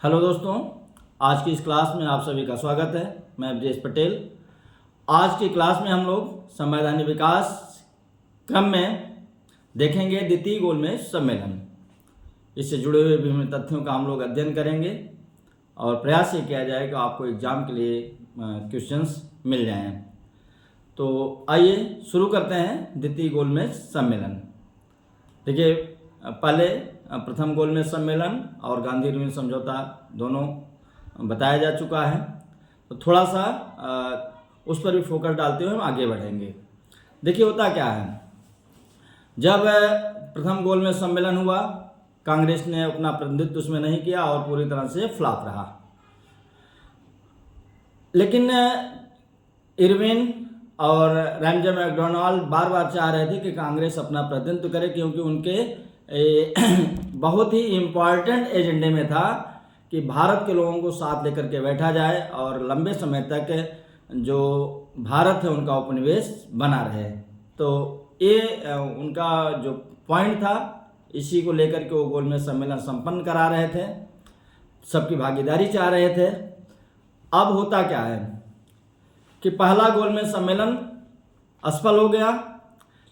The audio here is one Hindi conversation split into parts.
हेलो दोस्तों, आज की इस क्लास में आप सभी का स्वागत है। मैं ब्रजेश पटेल। आज की क्लास में हम लोग संवैधानिक विकास क्रम में देखेंगे द्वितीय गोलमेज सम्मेलन। इससे जुड़े हुए विभिन्न तथ्यों का हम लोग अध्ययन करेंगे और प्रयास ये किया जाए कि आपको एग्जाम के लिए क्वेश्चंस मिल जाएं। तो आइए शुरू करते हैं द्वितीय गोलमेज सम्मेलन। देखिए, पहले प्रथम गोलमेज सम्मेलन और गांधी इरविन समझौता दोनों बताया जा चुका है, तो थोड़ा सा उस पर भी फोकस डालते हुए हम आगे बढ़ेंगे। देखिए, होता क्या है, जब प्रथम गोलमेज सम्मेलन हुआ, कांग्रेस ने अपना प्रतिनिधित्व उसमें नहीं किया और पूरी तरह से फ्लॉप रहा। लेकिन इरविन और रैमजे मैकडोनाल्ड बार बार चाह रहे थे कि कांग्रेस अपना प्रतिनिधित्व करे, क्योंकि उनके बहुत ही इम्पॉर्टेंट एजेंडे में था कि भारत के लोगों को साथ लेकर के बैठा जाए और लंबे समय तक जो भारत है उनका उपनिवेश बना रहे। तो ये उनका जो पॉइंट था, इसी को लेकर के वो गोलमेज सम्मेलन संपन्न करा रहे थे, सबकी भागीदारी चाह रहे थे। अब होता क्या है कि पहला गोलमेज सम्मेलन असफल हो गया,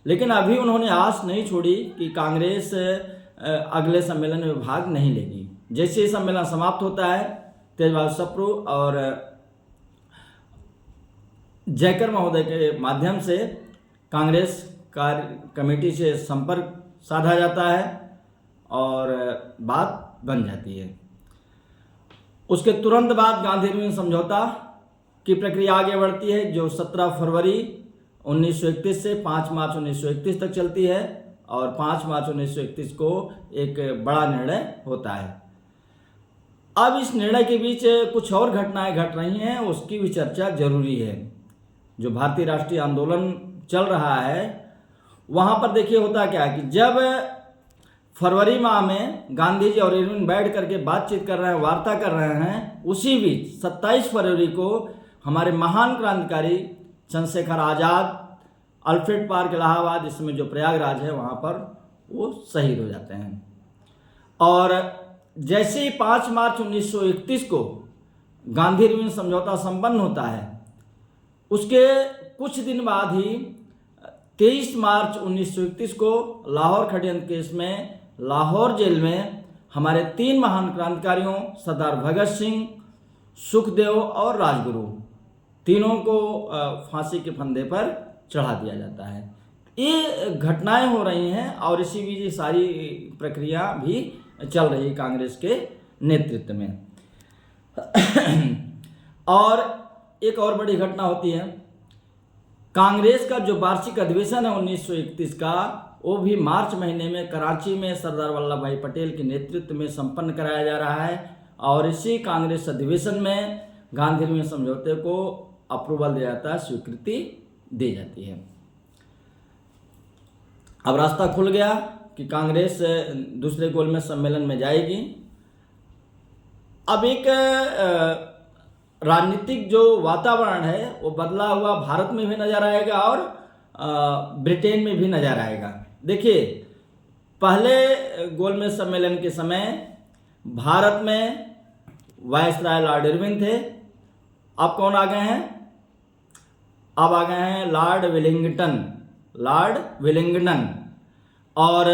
लेकिन अभी उन्होंने आस नहीं छोड़ी कि कांग्रेस अगले सम्मेलन में भाग नहीं लेगी। जैसे ही सम्मेलन समाप्त होता है, तेज बहादुर सप्रू और जयकर महोदय के माध्यम से कांग्रेस कार्य कमेटी से संपर्क साधा जाता है और बात बन जाती है। उसके तुरंत बाद गांधी इरविन समझौता की प्रक्रिया आगे बढ़ती है, जो 17 फरवरी 1931 से 5 मार्च 1931 तक चलती है और 5 मार्च 1931 को एक बड़ा निर्णय होता है। अब इस निर्णय के बीच कुछ और घटनाएं घट रही हैं, उसकी भी चर्चा जरूरी है। जो भारतीय राष्ट्रीय आंदोलन चल रहा है, वहाँ पर देखिए होता क्या है कि जब फरवरी माह में गांधी जी और इरविन बैठ करके बातचीत कर रहे हैं, वार्ता कर रहे हैं, उसी बीच 27 फरवरी को हमारे महान क्रांतिकारी चंद्रशेखर आज़ाद अल्फ्रेड पार्क इलाहाबाद, इसमें जो प्रयागराज है वहाँ पर, वो शहीद हो जाते हैं। और जैसे ही 5 मार्च 1931 को गांधी इरविन समझौता संपन्न होता है, उसके कुछ दिन बाद ही 23 मार्च 1931 को लाहौर षड्यंत्र केस में लाहौर जेल में हमारे 3 महान क्रांतिकारियों सरदार भगत सिंह, सुखदेव और राजगुरु, तीनों को फांसी के फंदे पर चढ़ा दिया जाता है। ये घटनाएं हो रही हैं और इसी बीच ये सारी प्रक्रिया भी चल रही है कांग्रेस के नेतृत्व में। और एक और बड़ी घटना होती है, कांग्रेस का जो वार्षिक अधिवेशन है 1931 का, वो भी मार्च महीने में कराची में सरदार वल्लभ भाई पटेल के नेतृत्व में संपन्न कराया जा रहा है और इसी कांग्रेस अधिवेशन में गांधी इरविन समझौते को अप्रूवल दिया जाता है, स्वीकृति दी जाती है। अब रास्ता खुल गया कि कांग्रेस दूसरे गोलमेज सम्मेलन में जाएगी। अब एक राजनीतिक जो वातावरण है वो बदला हुआ भारत में भी नजर आएगा और ब्रिटेन में भी नजर आएगा। देखिए, पहले गोलमेज सम्मेलन के समय भारत में वायसराय लॉर्ड इरविन थे। अब कौन आ गए हैं? अब आ गए हैं लॉर्ड विलिंगडन और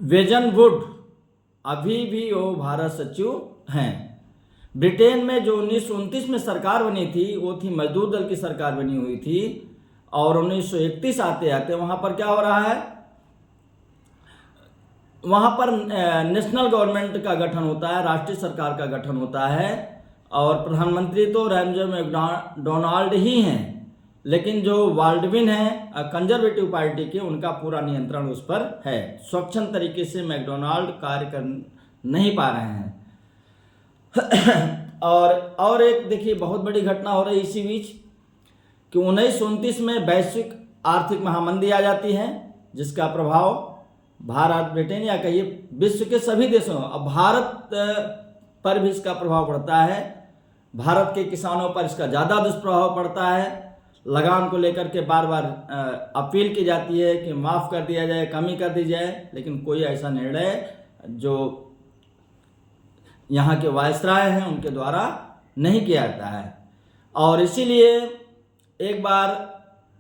वेजनवुड, अभी भी वो भारत सचिव हैं। ब्रिटेन में जो 1929 में सरकार बनी थी, वो थी मजदूर दल की सरकार बनी हुई थी और 1931 आते आते वहाँ पर क्या हो रहा है, वहाँ पर नेशनल गवर्नमेंट का गठन होता है, राष्ट्रीय सरकार का गठन होता है और प्रधानमंत्री तो रैमजे मैकडोनाल्ड ही हैं, लेकिन जो बाल्डविन है कंजर्वेटिव पार्टी के, उनका पूरा नियंत्रण उस पर है। स्वच्छंद तरीके से मैकडोनाल्ड कार्य कर नहीं पा रहे हैं। और एक देखिए बहुत बड़ी घटना हो रही इसी बीच कि 1929 में वैश्विक आर्थिक महामंदी आ जाती है, जिसका प्रभाव भारत, ब्रिटेन या कहिए विश्व के सभी देशों, अब भारत पर भी इसका प्रभाव पड़ता है। भारत के किसानों पर इसका ज़्यादा दुष्प्रभाव पड़ता है। लगान को लेकर के बार बार अपील की जाती है कि माफ़ कर दिया जाए, कमी कर दी जाए, लेकिन कोई ऐसा निर्णय जो यहाँ के वायसराय हैं उनके द्वारा नहीं किया जाता है। और इसीलिए एक बार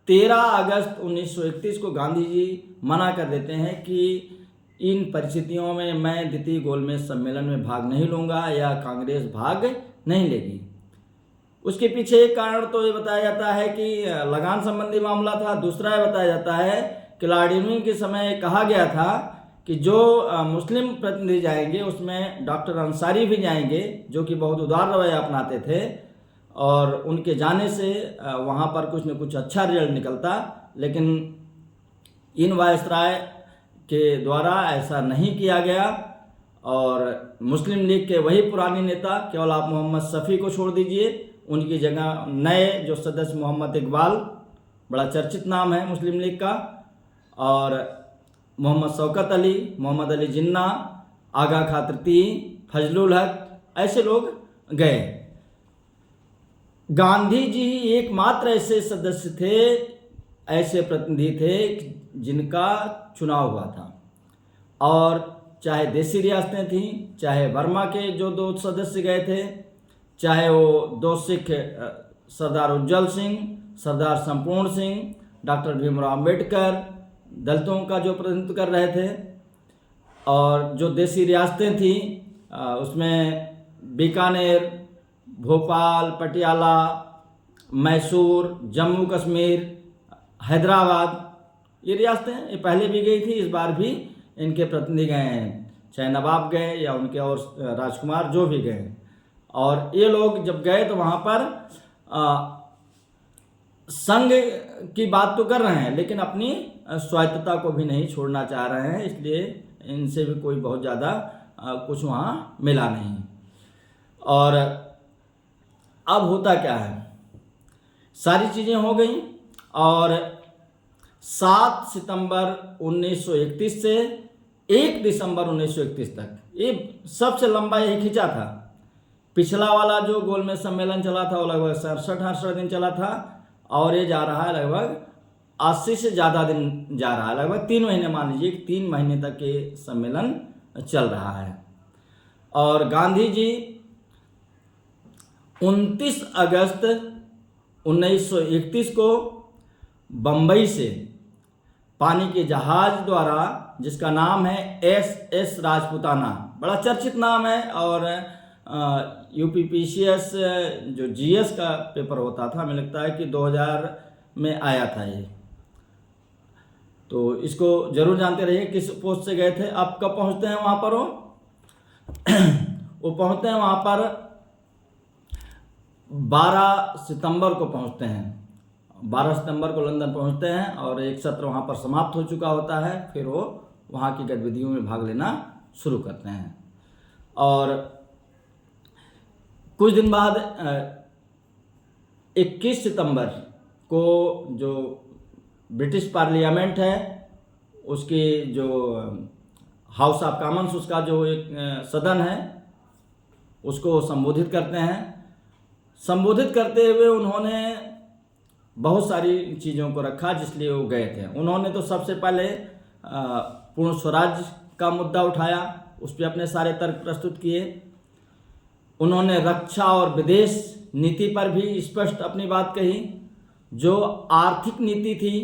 13 अगस्त 1931 को गांधी जी मना कर देते हैं कि इन परिस्थितियों में मैं द्वितीय गोलमेज सम्मेलन में भाग नहीं लूँगा या कांग्रेस भाग नहीं लेगी। उसके पीछे एक कारण तो ये बताया जाता है कि लगान संबंधी मामला था। दूसरा ये बताया जाता है कि लॉर्ड इरविन के समय कहा गया था कि जो मुस्लिम प्रतिनिधि जाएंगे उसमें डॉक्टर अंसारी भी जाएंगे, जो कि बहुत उदार रवैया अपनाते थे, और उनके जाने से वहाँ पर कुछ न कुछ अच्छा रिजल्ट निकलता। लेकिन इन वायसराय के द्वारा ऐसा नहीं किया गया और मुस्लिम लीग के वही पुराने नेता, केवल आप मोहम्मद शफी को छोड़ दीजिए, उनकी जगह नए जो सदस्य मोहम्मद इकबाल, बड़ा चर्चित नाम है मुस्लिम लीग का, और मोहम्मद शौकत अली, मोहम्मद अली जिन्ना, आगा खातरती, फजलुल हक, ऐसे लोग गए। गांधी जी एकमात्र ऐसे सदस्य थे, ऐसे प्रतिनिधि थे जिनका चुनाव हुआ था। और चाहे देसी रियासतें थीं, चाहे बर्मा के जो 2 सदस्य गए थे, चाहे वो 2 सिख सरदार उज्जवल सिंह, सरदार संपूर्ण सिंह, डॉक्टर भीमराव अम्बेडकर दलितों का जो प्रतिनिधित्व कर रहे थे, और जो देसी रियासतें थीं उसमें बीकानेर, भोपाल, पटियाला, मैसूर, जम्मू कश्मीर, हैदराबाद, ये रियासतें ये पहले भी गई थी, इस बार भी इनके प्रतिनिधि गए हैं, चाहे नवाब गए या उनके और राजकुमार जो भी गए। और ये लोग जब गए तो वहाँ पर संघ की बात तो कर रहे हैं, लेकिन अपनी स्वायत्तता को भी नहीं छोड़ना चाह रहे हैं, इसलिए इनसे भी कोई बहुत ज़्यादा कुछ वहाँ मिला नहीं। और अब होता क्या है, सारी चीज़ें हो गई और 7 सितंबर 1931 से 1 दिसंबर 1931 तक ये सबसे लंबा यही खिंचा था। पिछला वाला जो गोलमेज सम्मेलन चला था वो लगभग 67-68 दिन चला था, और ये जा रहा है लगभग 80 से ज़्यादा दिन जा रहा है, लगभग 3 महीने, मान लीजिए 3 महीने तक ये सम्मेलन चल रहा है। और गांधी जी 29 अगस्त 1931 को बम्बई से पानी के जहाज द्वारा, जिसका नाम है SS राजपूताना, बड़ा चर्चित नाम है, और UPPCS जो GS का पेपर होता था, हमें लगता है कि 2000 में आया था ये, तो इसको जरूर जानते रहिए किस पोस्ट से गए थे। अब कब पहुंचते हैं वहाँ पर वो पहुंचते हैं वहाँ पर 12 सितंबर को पहुंचते हैं। 12 सितंबर को लंदन पहुंचते हैं और एक सत्र वहाँ पर समाप्त हो चुका होता है। फिर वो वहाँ की गतिविधियों में भाग लेना शुरू करते हैं। और कुछ दिन बाद 21 सितंबर को जो ब्रिटिश पार्लियामेंट है, उसकी जो हाउस ऑफ कॉमन्स, उसका जो एक सदन है, उसको संबोधित करते हैं। संबोधित करते हुए उन्होंने बहुत सारी चीज़ों को रखा जिसलिए वो गए थे। उन्होंने तो सबसे पहले पूर्ण स्वराज का मुद्दा उठाया, उस पर अपने सारे तर्क प्रस्तुत किए। उन्होंने रक्षा और विदेश नीति पर भी स्पष्ट अपनी बात कही। जो आर्थिक नीति थी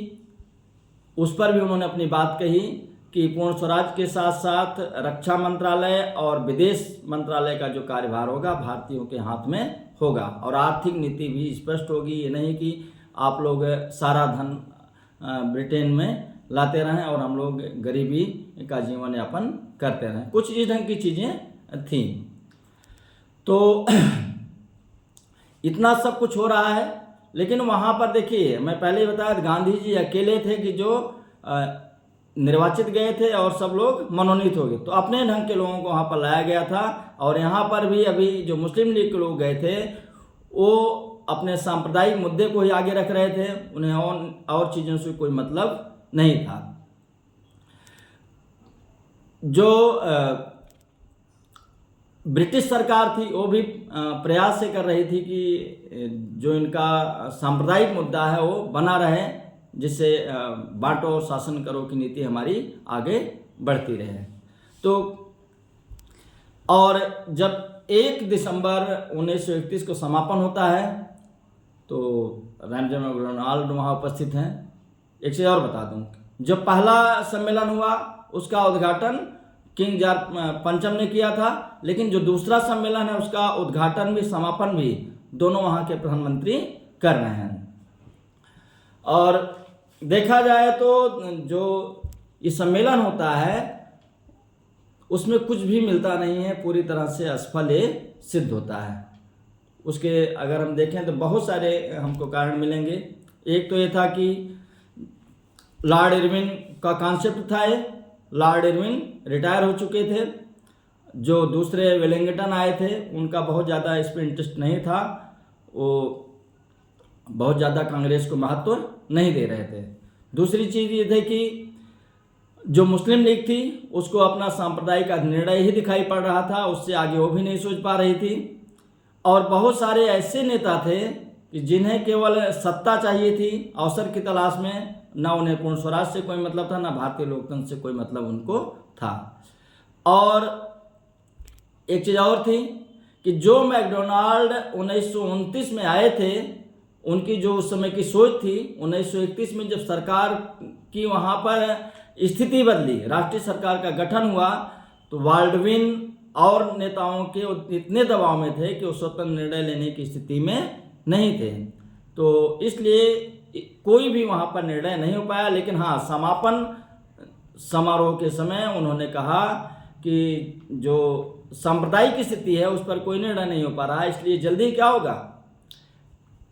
उस पर भी उन्होंने अपनी बात कही कि पूर्ण स्वराज के साथ साथ रक्षा मंत्रालय और विदेश मंत्रालय का जो कार्यभार होगा भारतीयों के हाथ में होगा, और आर्थिक नीति भी स्पष्ट होगी। ये नहीं कि आप लोग सारा धन ब्रिटेन में लाते रहें और हम लोग गरीबी का जीवन यापन करते रहें। कुछ इस ढंग की चीज़ें थीं। तो इतना सब कुछ हो रहा है, लेकिन वहाँ पर देखिए, मैं पहले ही बताया गांधी जी अकेले थे कि जो निर्वाचित गए थे और सब लोग मनोनीत हो गए। तो अपने ढंग के लोगों को वहाँ पर लाया गया था। और यहाँ पर भी अभी जो मुस्लिम लीग के लोग गए थे वो अपने सांप्रदायिक मुद्दे को ही आगे रख रहे थे, उन्हें और चीज़ों से कोई मतलब नहीं था। जो ब्रिटिश सरकार थी वो भी प्रयास से कर रही थी कि जो इनका सांप्रदायिक मुद्दा है वो बना रहे, जिससे बांटो और शासन करो की नीति हमारी आगे बढ़ती रहे। तो और जब 1 दिसंबर 1931 को समापन होता है, तो रामजन मैकडोनाल्ड वहाँ उपस्थित हैं। एक चीज़ और बता दूँ, जो पहला सम्मेलन हुआ उसका उद्घाटन किंग जॉर्ज पंचम ने किया था, लेकिन जो दूसरा सम्मेलन है उसका उद्घाटन भी समापन भी दोनों वहाँ के प्रधानमंत्री कर रहे हैं। और देखा जाए तो जो ये सम्मेलन होता है उसमें कुछ भी मिलता नहीं है, पूरी तरह से असफल ये सिद्ध होता है। उसके अगर हम देखें तो बहुत सारे हमको कारण मिलेंगे। एक तो ये था कि लॉर्ड इरविन का कॉन्सेप्ट था, ये लॉर्ड इरविन रिटायर हो चुके थे, जो दूसरे वेलिंगटन आए थे उनका बहुत ज़्यादा इस पर इंटरेस्ट नहीं था, वो बहुत ज़्यादा कांग्रेस को महत्व नहीं दे रहे थे। दूसरी चीज़ ये थी कि जो मुस्लिम लीग थी उसको अपना सांप्रदायिक निर्णय ही दिखाई पड़ रहा था, उससे आगे वो भी नहीं सोच पा रही थी। और बहुत सारे ऐसे नेता थे कि जिन्हें केवल सत्ता चाहिए थी, अवसर की तलाश में, ना उन्हें पूर्ण स्वराज से कोई मतलब था, ना भारतीय लोकतंत्र से कोई मतलब उनको था। और एक चीज़ और थी कि जो मैकडोनाल्ड 1929 में आए थे, उनकी जो उस समय की सोच थी, 1931 में जब सरकार की वहाँ पर स्थिति बदली, राष्ट्रीय सरकार का गठन हुआ, तो बाल्डविन और नेताओं के इतने दबाव में थे कि वो स्वतंत्र निर्णय लेने की स्थिति में नहीं थे, तो इसलिए कोई भी वहाँ पर निर्णय नहीं हो पाया। लेकिन हाँ, समापन समारोह के समय उन्होंने कहा कि जो सांप्रदायिक स्थिति है उस पर कोई निर्णय नहीं हो पा रहा है, इसलिए जल्दी क्या होगा,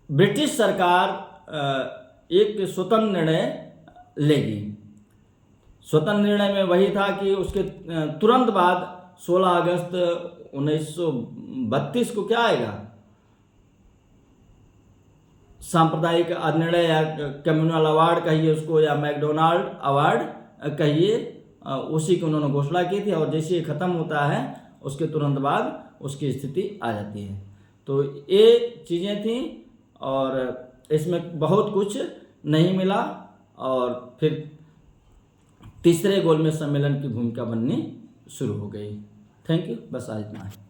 ब्रिटिश सरकार एक स्वतंत्र निर्णय लेगी। स्वतंत्र निर्णय में वही था कि उसके तुरंत बाद 16 अगस्त 1932 को क्या आएगा, सांप्रदायिक निर्णय या कम्युनल अवार्ड कहिए उसको, या मैकडोनाल्ड अवार्ड कहिए, उसी की उन्होंने घोषणा की थी। और जैसे ये ख़त्म होता है उसके तुरंत बाद उसकी स्थिति आ जाती है। तो ये चीज़ें थी और इसमें बहुत कुछ नहीं मिला, और फिर तीसरे गोलमेज सम्मेलन की भूमिका बननी शुरू हो गई। थैंक यू, बस आज इतना है।